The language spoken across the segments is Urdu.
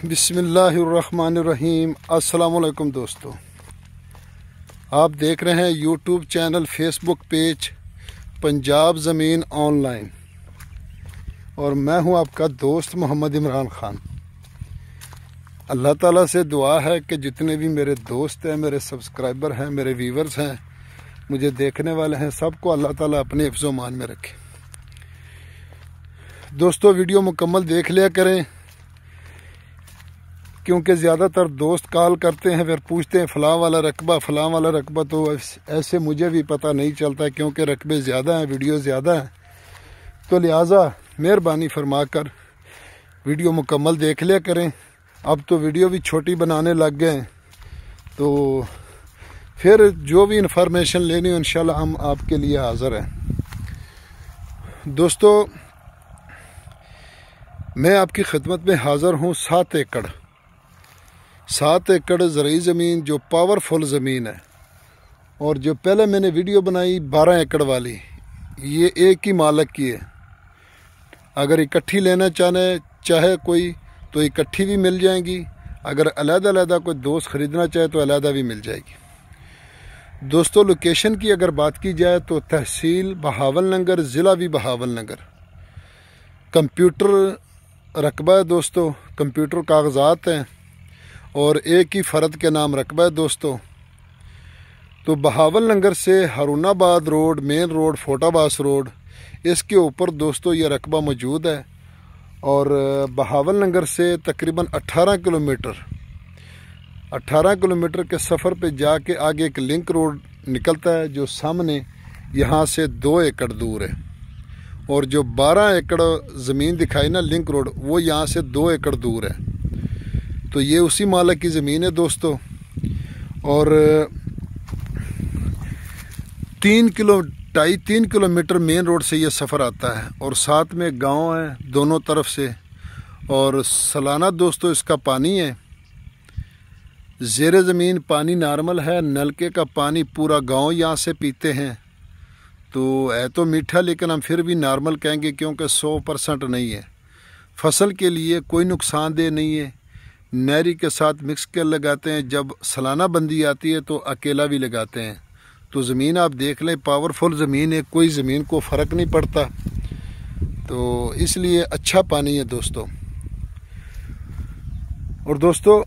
بسم اللہ الرحمن الرحیم۔ السلام علیکم دوستو، آپ دیکھ رہے ہیں یوٹیوب چینل، فیس بک پیج پنجاب زمین آن لائن، اور میں ہوں آپ کا دوست محمد عمران خان۔ اللہ تعالیٰ سے دعا ہے کہ جتنے بھی میرے دوست ہیں، میرے سبسکرائبر ہیں، میرے ویورز ہیں، مجھے دیکھنے والے ہیں، سب کو اللہ تعالیٰ اپنے حفظ و امان میں رکھے۔ دوستو ویڈیو مکمل دیکھ لیا کریں، کیونکہ زیادہ تر دوست کال کرتے ہیں، پھر پوچھتے ہیں فلاں والا رقبہ، تو ایسے مجھے بھی پتہ نہیں چلتا، کیونکہ رقبے زیادہ ہیں، ویڈیو زیادہ ہیں، تو لہٰذا مہربانی فرما کر ویڈیو مکمل دیکھ لیا کریں۔ اب تو ویڈیو بھی چھوٹی بنانے لگ گئے ہیں، تو پھر جو بھی انفارمیشن لینی ہو انشاءاللہ ہم آپ کے لیے حاضر ہیں۔ دوستو میں آپ کی خدمت میں حاضر ہوں 7 ایکڑ زرعی زمین، جو پاورفل زمین ہے، اور جو پہلے میں نے ویڈیو بنائی 12 ایکڑ والی، یہ ایک ہی مالک کی ہے۔ اگر اکٹھی لینا چاہے کوئی تو اکٹھی بھی مل جائیں گی، اگر علیحدہ علیحدہ کوئی دوست خریدنا چاہے تو علیحدہ بھی مل جائے گی۔ دوستو لوکیشن کی اگر بات کی جائے تو تحصیل بہاول نگر، ضلع بھی بہاول نگر، کمپیوٹر رقبہ ہے دوستو، کمپیوٹر کاغذات ہیں، اور ایک ہی فرد کے نام رقبہ ہے دوستو۔ تو بہاول نگر سے ہارون آباد روڈ، مین روڈ، فورٹ عباس روڈ، اس کے اوپر دوستو یہ رقبہ موجود ہے، اور بہاول نگر سے تقریباً 18 کلومیٹر کے سفر پہ جا کے آگے ایک لنک روڈ نکلتا ہے، جو سامنے یہاں سے 2 ایکڑ دور ہے، اور جو 12 ایکڑ زمین دکھائی نا لنک روڈ، وہ یہاں سے 2 ایکڑ دور ہے۔ تو یہ اسی مالک کی زمین ہے دوستو، اور 3 کلومیٹر مین روڈ سے یہ سفر آتا ہے، اور ساتھ میں گاؤں ہے دونوں طرف سے، اور سالانہ دوستو اس کا پانی ہے، زیر زمین پانی نارمل ہے، نلکے کا پانی پورا گاؤں یہاں سے پیتے ہیں، تو ہے تو میٹھا لیکن ہم پھر بھی نارمل کہیں گے، کیونکہ 100% نہیں ہے۔ فصل کے لیے کوئی نقصان دہ نہیں ہے، نیری کے ساتھ مکس کر لگاتے ہیں، جب سالانہ بندی آتی ہے تو اکیلا بھی لگاتے ہیں۔ تو زمین آپ دیکھ لیں، پاورفل زمین ہے، کوئی زمین کو فرق نہیں پڑتا، تو اس لیے اچھا پانی ہے دوستو۔ اور دوستو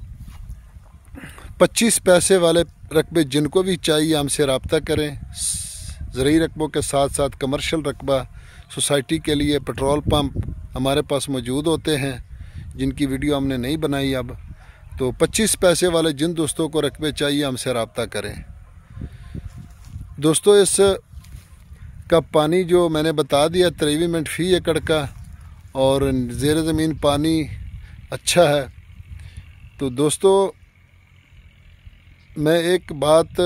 25 پیسے والے رقبے جن کو بھی چاہیے ہم سے رابطہ کریں۔ زرعی رقبوں کے ساتھ ساتھ کمرشل رقبہ، سوسائٹی کے لیے پٹرول پمپ ہمارے پاس موجود ہوتے ہیں، جن کی ویڈیو ہم نے نہیں بنائی اب، تو 25 پیسے والے جن دوستوں کو رقبے چاہیے ہم سے رابطہ کریں۔ دوستو اس کا پانی جو میں نے بتا دیا 23 منٹ فی ایکڑ کا، اور زیر زمین پانی اچھا ہے۔ تو دوستو میں ایک بات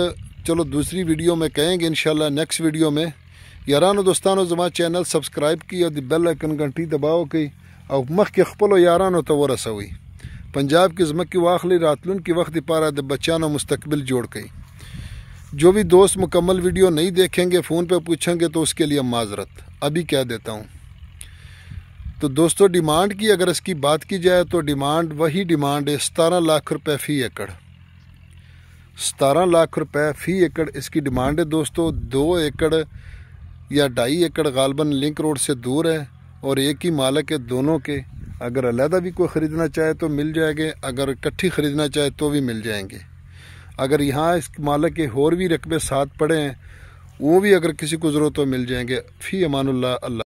چلو دوسری ویڈیو میں کہیں گے انشاءاللہ، نیکسٹ ویڈیو میں۔ یارانو دوستانو زما چینل سبسکرائب کی اور دی بیل آئکن گھنٹی دباؤ کی، او مخ کے خپلو یارانو ته ورسوي۔ پنجاب کی ځمکې واخلي، راتلونکي وخت لپاره د بچانو مستقبل جوړ کړئ۔ جو بھی دوست مکمل ویڈیو نہیں دیکھیں گے، فون پہ پوچھیں گے، تو اس کے لیے معذرت ابھی کہہ دیتا ہوں۔ تو دوستو ڈیمانڈ کی اگر اس کی بات کی جائے تو وہی ڈیمانڈ ہے 17 لاکھ روپے فی ایکڑ، 17 لاکھ روپے فی ایکڑ اس کی ڈیمانڈ ہے دوستو۔ 2 ایکڑ یا 2.5 ایکڑ غالباً لنک روڈ سے دور ہے، اور ایک ہی مالک ہے دونوں کے۔ اگر علیحدہ بھی کوئی خریدنا چاہے تو مل جائے گے، اگر اکٹھی خریدنا چاہے تو بھی مل جائیں گے۔ اگر یہاں اس مالک کے اور بھی رقبے ساتھ پڑے ہیں، وہ بھی اگر کسی کو ضرورت ہو مل جائیں گے۔ فی امان اللہ۔